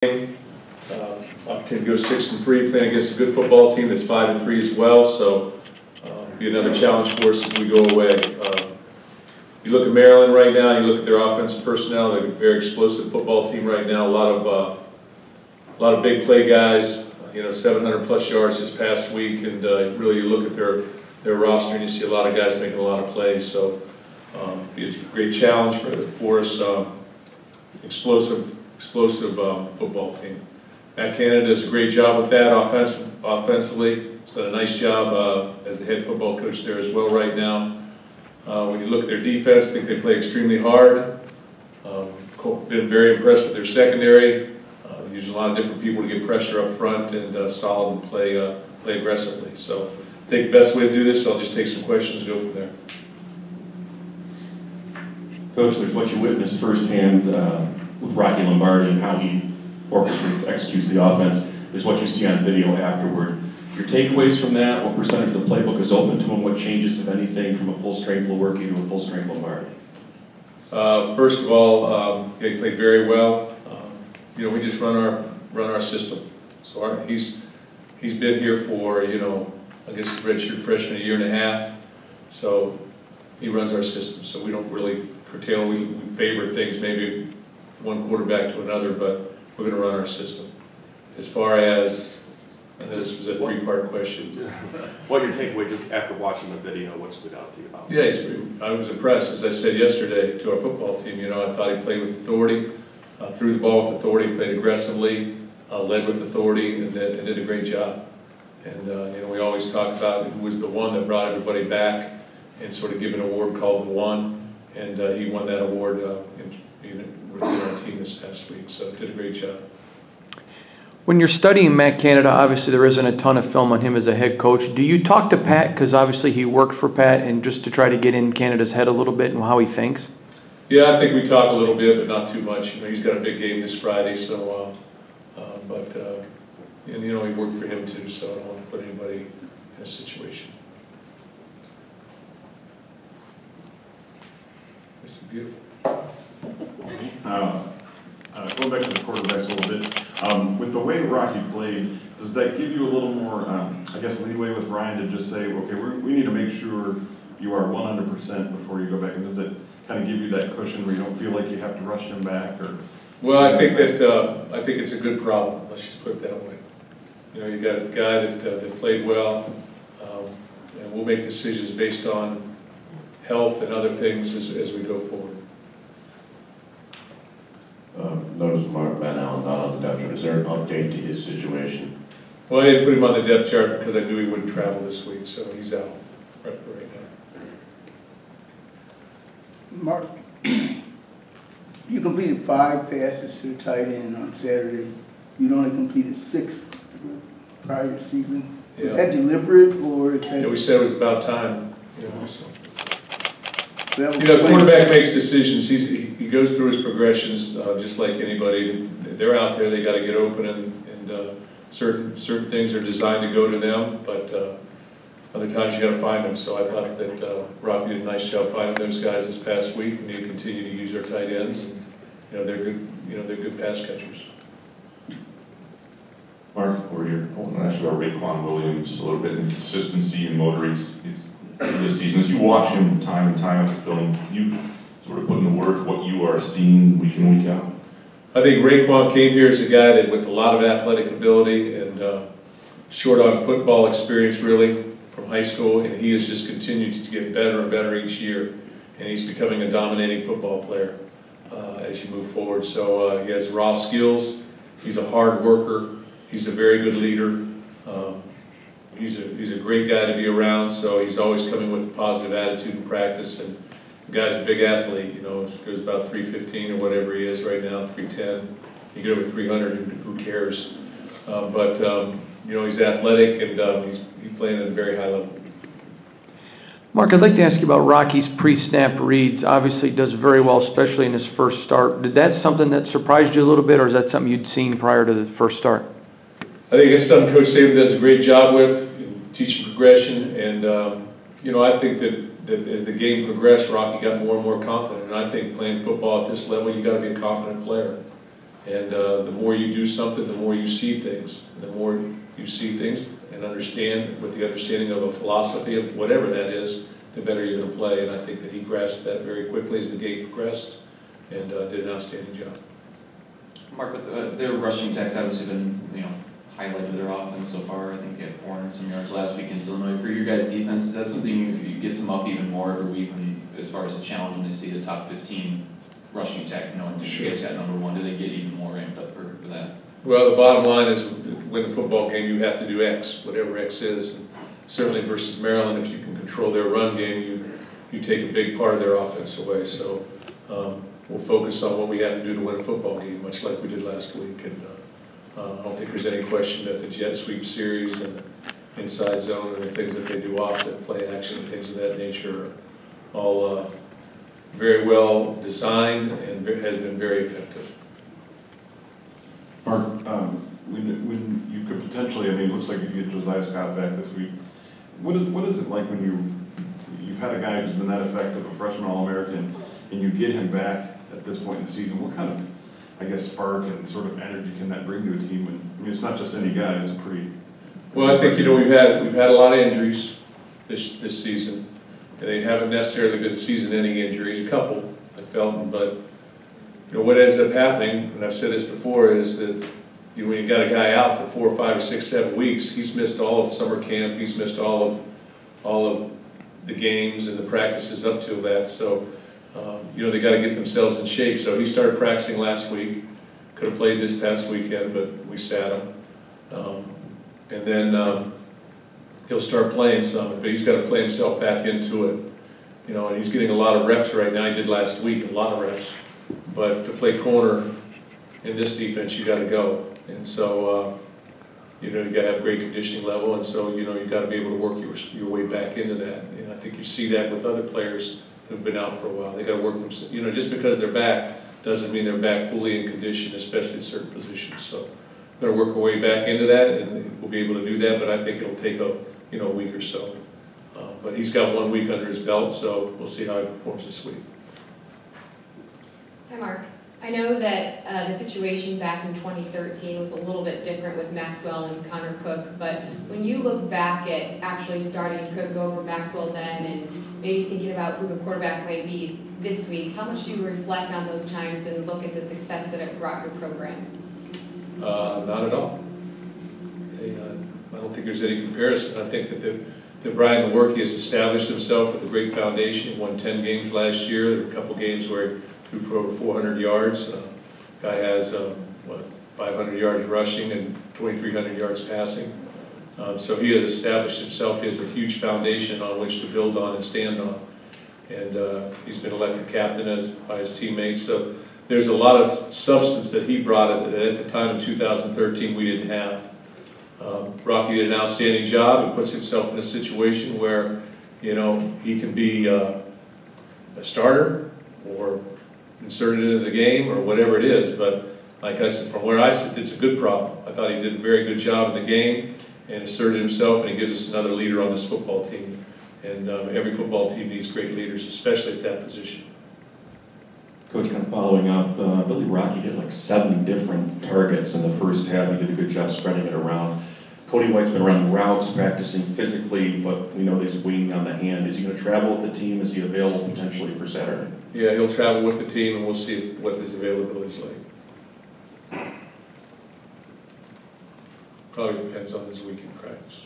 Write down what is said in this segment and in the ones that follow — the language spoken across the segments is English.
Opportunity to go 6-3, playing against a good football team that's 5-3 as well. So be another challenge for us as we go away. You look at Maryland right now. You look at their offensive personnel. They're a very explosive football team right now. A lot of big play guys. 700 plus yards this past week, and really you look at their roster and you see a lot of guys making a lot of plays. So it's a great challenge for us. Explosive football team. Matt Canada does a great job with that offensively. He's done a nice job as the head football coach there as well right now. When you look at their defense, I think they play extremely hard. Been very impressed with their secondary. Using a lot of different people to get pressure up front and solid and play aggressively. So I think the best way to do this, I'll just take some questions and go from there. Coach, there's what you witnessed firsthand with Rocky Lombardi and how he orchestrates, executes the offense. There's what you see on video afterward. Your takeaways from that, what percentage of the playbook is open to him, what changes, if anything, from a full-strength Lewerke to a full-strength Lombardi? First of all, he played very well. We just run our system. So he's been here for, I guess redshirt freshman a year and a half. So he runs our system. So we don't really curtail. We favor things, maybe one quarterback to another, but we're going to run our system. As far as, and this was a three-part question. What your takeaway just after watching the video, what stood out to you about it? Yeah, I was impressed. As I said yesterday to our football team, I thought he played with authority. Threw the ball with authority, played aggressively, led with authority, and did a great job. And we always talk about who was the one that brought everybody back and sort of give an award called the One, and he won that award within our team this past week. So did a great job. When you're studying Matt Canada, obviously there isn't a ton of film on him as a head coach. Do you talk to Pat, because obviously he worked for Pat, and just to try to get in Canada's head a little bit and how he thinks? Yeah, I think we talk a little bit, but not too much. He's got a big game this Friday, so, he worked for him too, so I don't want to put anybody in a situation. This is beautiful. Going back to the quarterbacks a little bit, with the way Rocky played, does that give you a little more, leeway with Ryan to just say, okay, we need to make sure you are 100% before you go back, and does it kind of give you that cushion where you don't feel like you have to rush him back? Or well, I think it's a good problem. Let's just put it that way. You got a guy that played well, and we'll make decisions based on health and other things as we go forward. Notice Matt Allen not on the depth chart. Is there an update to his situation? Well, I didn't put him on the depth chart because I knew he wouldn't travel this week, so he's out right now. Mark, you completed 5 passes to the tight end on Saturday. You'd only completed 6 prior season. Yeah. Was that deliberate, or is that... Yeah, we said it was about time. The quarterback makes decisions. He goes through his progressions just like anybody. They're out there. They got to get open, and certain things are designed to go to them, but other times you got to find them. So I thought that Robbie did a nice job finding those guys this past week. We need to continue to use our tight ends, and they're good. They're good pass catchers. Mark, over here. I want to ask you about Raekwon Williams a little bit, and consistency and motor. This season, as you watch him time and time after film, you sort of put into words what you are seeing week in, week out. I think Raekwon came here as a guy that with a lot of athletic ability and short on football experience really from high school, and he has just continued to get better and better each year, and he's becoming a dominating football player as you move forward. So he has raw skills. He's a hard worker. He's a very good leader. He's a great guy to be around, so he's always coming with a positive attitude in practice. And the guy's a big athlete, goes about 315 or whatever he is right now, 310. You get over 300, who cares? He's athletic, and he's playing at a very high level. Mark, I'd like to ask you about Rocky's pre-snap reads. Obviously, he does very well, especially in his first start. Did that something that surprised you a little bit, or is that something you'd seen prior to the first start? I think it's something Coach Saban does a great job with, teaching progression, and I think that as the game progressed, Rocky got more and more confident. And I think playing football at this level, you got to be a confident player. And the more you do something, the more you see things. And the more you see things and understand, with the understanding of a philosophy of whatever that is, the better you're going to play. And I think that he grasped that very quickly as the game progressed and did an outstanding job. Mark, but their rushing attacks obviously been, highlighted their offense so far. I think they had 400 some yards last week in Illinois. For your guys' defense, is that something you get them up even more every week as far as a challenge when they see the top 15 rushing attack, knowing that you guys got number 1? Do they get even more ramped up for that? Well, the bottom line is, win a football game, you have to do X, whatever X is. And certainly versus Maryland, if you can control their run game, you take a big part of their offense away. So we'll focus on what we have to do to win a football game, much like we did last week. And I don't think there's any question that the jet sweep series and the inside zone and the things that they do off that play action and things of that nature are all very well designed and has been very effective. Mark, when you could potentially, it looks like you get Josiah Scott back this week. What is it like when you've had a guy who's been that effective, a freshman All-American, and you get him back at this point in the season? What kind of, spark and sort of energy can that bring to a team? And it's not just any guy; it's a pretty. Well, I think we've had a lot of injuries this season. They haven't necessarily been season-ending injuries, a couple, like Felton, but what ends up happening, and I've said this before, is that when you got a guy out for 4 or 5 or 6, 7 weeks, he's missed all of summer camp, he's missed all of the games and the practices up to that. So, they got to get themselves in shape. So he started practicing last week, could have played this past weekend, but we sat him. And then he'll start playing some, but he's got to play himself back into it. And he's getting a lot of reps right now. He did last week, a lot of reps. But to play corner in this defense, you got to go. And so, you got to have a great conditioning level. And so, you got to be able to work your way back into that. And I think you see that with other players who've been out for a while. They got to work themselves. Just because they're back doesn't mean they're back fully in condition, especially in certain positions. So, we're going to work our way back into that, and we'll be able to do that. But I think it'll take a week or so. But he's got 1 week under his belt, so we'll see how he performs this week. Hi, Mark. I know that the situation back in 2013 was a little bit different with Maxwell and Connor Cook, but when you look back at actually starting Cook over Maxwell then and maybe thinking about who the quarterback might be this week, how much do you reflect on those times and look at the success that it brought your program? Not at all. I don't think there's any comparison. I think that Brian Lewerke has established himself with a great foundation. He won 10 games last year. There were a couple games where he threw for over 400 yards. Guy has, 500 yards rushing and 2,300 yards passing. So he has established himself. He has a huge foundation on which to build on and stand on. And he's been elected captain by his teammates. So there's a lot of substance that he brought that at the time in 2013 we didn't have. Rocky did an outstanding job and puts himself in a situation where, he can be a starter or inserted into the game or whatever it is. But like I said, from where I sit, it's a good problem. I thought he did a very good job in the game and asserted himself, and he gives us another leader on this football team. And every football team needs great leaders, especially at that position. Coach, kind of following up, Billy Rocky hit like 7 different targets in the first half. He did a good job spreading it around. Cody White's been running routes, practicing physically, but we know he's waiting on the hand. Is he going to travel with the team? Is he available potentially for Saturday? Yeah, he'll travel with the team, and we'll see what his availability is like. Probably depends on his weekend practice.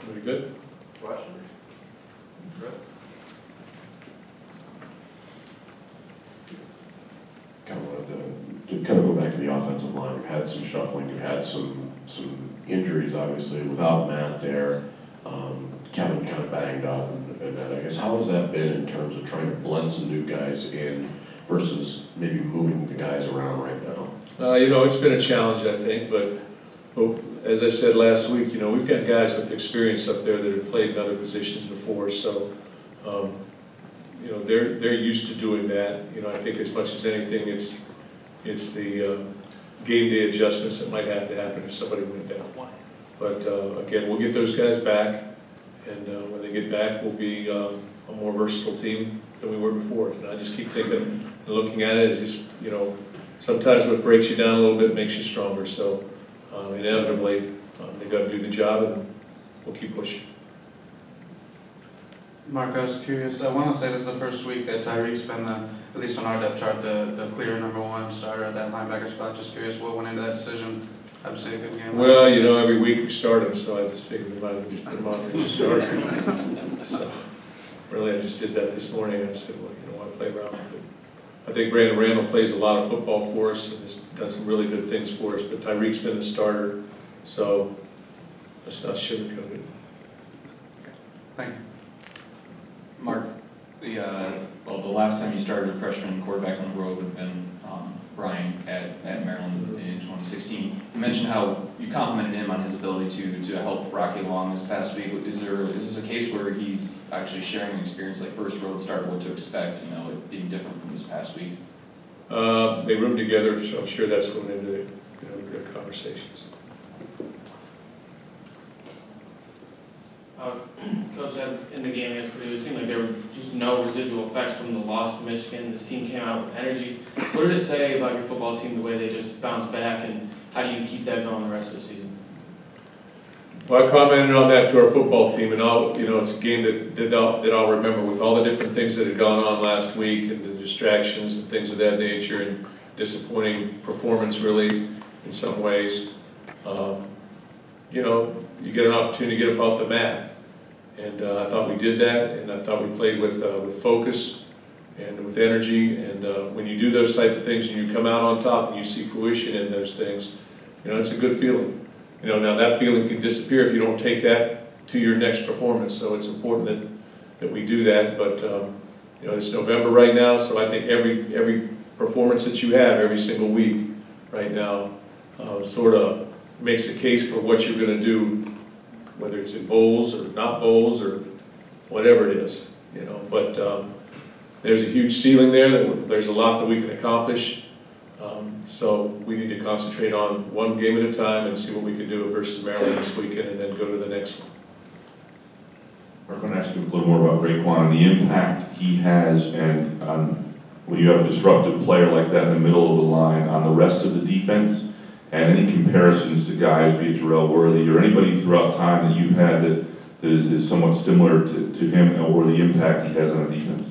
Very good. Questions? Chris? Kind of wanted to kind of go back to the offensive line. You've had some shuffling, you've had some injuries, obviously, without Matt there. Kevin kind of banged up, and I guess how has that been in terms of trying to blend some new guys in versus maybe moving the guys around right now? It's been a challenge, I think, but as I said last week, we've got guys with experience up there that have played in other positions before, so they're used to doing that. I think as much as anything, it's the game day adjustments that might have to happen if somebody went down. But again, we'll get those guys back, and when they get back, we'll be a more versatile team than we were before. And I just keep thinking and looking at it as just, you know, sometimes what breaks you down a little bit makes you stronger. So inevitably, they got to do the job, and we'll keep pushing. Mark, I was curious. I want to say this is the first week that Tyreek's been, at least on our depth chart, the clear #1 starter at that linebacker spot. Just curious what went into that decision. Obviously a good game. Well, you know, every week we start him, so I just figured we might as well just put him on and just start. So really, I just did that this morning. I said, well, you know, I play around with it. I think Brandon Randall plays a lot of football for us and has done some really good things for us, but Tyreek's been the starter, so let's not sugarcoat it. Thank you. Mark, the last time you started a freshman quarterback on the road would have been Brian at Maryland in 2016. You mentioned how you complimented him on his ability to help Rocky along this past week. Is this a case where he's actually sharing an experience like first road start, what to expect, you know, it being different from this past week? They roomed together, so I'm sure that's going into the, you know, good conversations. Coach, in the game against Purdue, it seemed like there were just no residual effects from the loss to Michigan. This team came out with energy. What did it say about your football team, the way they just bounced back, and how do you keep that going the rest of the season? Well, I commented on that to our football team, and you know, it's a game that I'll remember with all the different things that had gone on last week and the distractions and things of that nature and disappointing performance really in some ways. You know, you get an opportunity to get up off the mat. And I thought we did that, and I thought we played with focus and with energy. And when you do those type of things and you come out on top and you see fruition in those things, you know, it's a good feeling. You know, now that feeling can disappear if you don't take that to your next performance. So it's important that we do that. But you know, it's November right now, so I think every performance that you have every single week right now sort of makes a case for what you're going to do, whether it's in bowls or not bowls or whatever it is, you know. But there's a huge ceiling there. There's a lot that we can accomplish. So we need to concentrate on one game at a time and see what we can do versus Maryland this weekend, and then go to the next one. I'm going to ask you a little more about Raekwon and the impact he has, and when you have a disruptive player like that in the middle of the line on the rest of the defense. And any comparisons to guys, be it Jarrell Worthy or anybody throughout time that you've had that is somewhat similar to him, or the impact he has on the defense?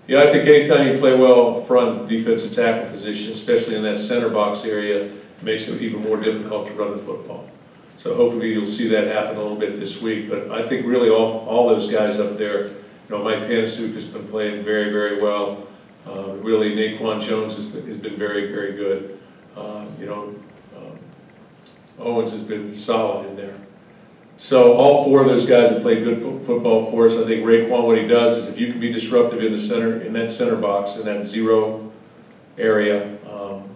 Yeah, I think anytime you play well up front, defensive tackle position, especially in that center box area, makes it even more difficult to run the football. So hopefully you'll see that happen a little bit this week. But I think really all those guys up there, you know, Mike Panasuk has been playing very, very well. Really, Naquan Jones has been very, very good. You know, Owens has been solid in there. So all four of those guys have played good football for us. I think Raekwon, what he does is if you can be disruptive in the center, in that center box, in that zero area,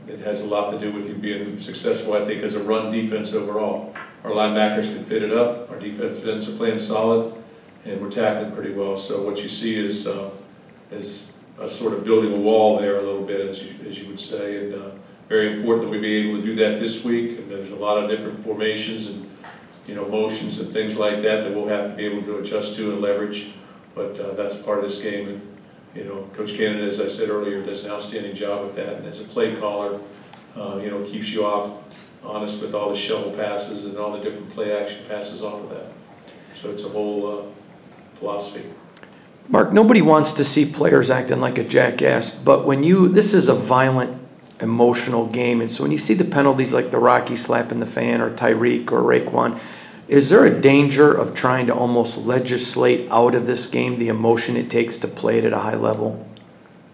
it has a lot to do with you being successful, I think, as a run defense overall. Our linebackers can fit it up, our defensive ends are playing solid, and we're tackling pretty well. So what you see is us sort of building a wall there a little bit, as you would say, and very important that we be able to do that this week. And there's a lot of different formations and, you know, motions and things like that we'll have to be able to adjust to and leverage. But that's a part of this game. And, you know, Coach Cannon, as I said earlier, does an outstanding job with that. And as a play caller, you know, keeps you honest with all the shovel passes and all the different play action passes off of that. So it's a whole philosophy. Mark, nobody wants to see players acting like a jackass, but this is a violent, emotional game, and so when you see the penalties like the Rocky slapping the fan or Tyreek or Raekwon, is there a danger of trying to almost legislate out of this game the emotion it takes to play it at a high level?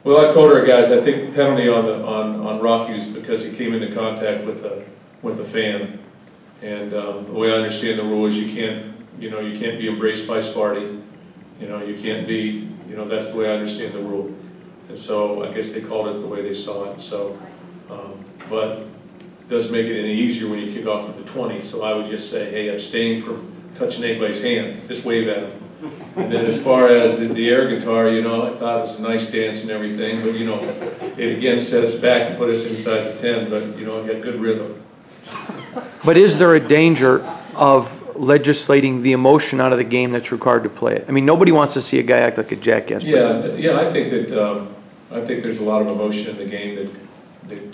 Well, I told our guys, I think the penalty on Rocky was because he came into contact with a fan, and the way I understand the rule is you can't be embraced by Sparty. You know, you can't be, you know, that's the way I understand the rule. And so I guess they called it the way they saw it. So, but it doesn't make it any easier when you kick off at the 20. So I would just say, hey, abstain from touching anybody's hand. Just wave at them. And then as far as the air guitar, you know, I thought it was a nice dance and everything. But, you know, it again set us back and put us inside the 10. But, you know, it had good rhythm. But is there a danger of legislating the emotion out of the game that's required to play it. I mean, nobody wants to see a guy act like a jackass. Yeah, I think that, I think there's a lot of emotion in the game that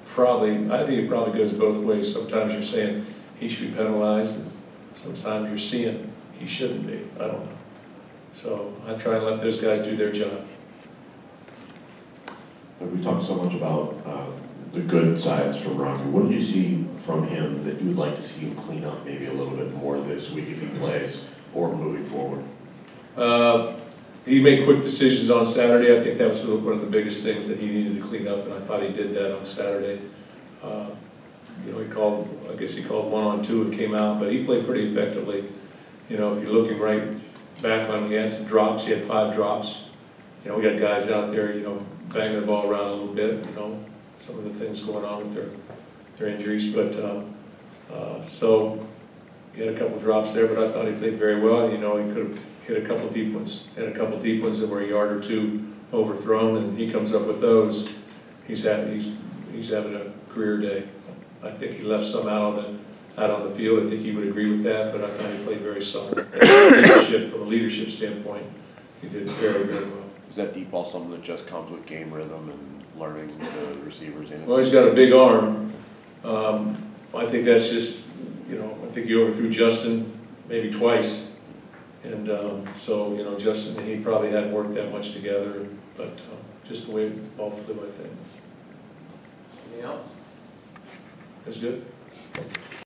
probably, I think it probably goes both ways. Sometimes you're saying he should be penalized, and sometimes you're seeing he shouldn't be. I don't know. So I try and let those guys do their job. We talked so much about the good sides from Rocky. What did you see from him that you would like to see him clean up maybe a little bit more this week if he plays or moving forward? He made quick decisions on Saturday. I think that was one of the biggest things that he needed to clean up, and I thought he did that on Saturday. You know, I guess he called 1-on-2 and came out, but he played pretty effectively. You know, if you're looking right back on, he had some drops. He had 5 drops. You know, we got guys out there, you know, banging the ball around a little bit, you know, some of the things going on with their injuries. But so he had a couple drops there, but I thought he played very well. You know, he could have hit a couple deep ones, had a couple deep ones that were a yard or 2 overthrown, and he comes up with those. He's having a career day. I think he left some out on the field. I think he would agree with that, but I thought he played very solid. From a leadership standpoint, he did very, very well. Is that deep ball something that just comes with game rhythm and learning the receivers in it? Well, he's got a big arm. I think that's just, you know, I think he overthrew Justin maybe twice. And so, you know, Justin, he probably hadn't worked that much together, but just the way the ball flew, I think. Anything else? That's good.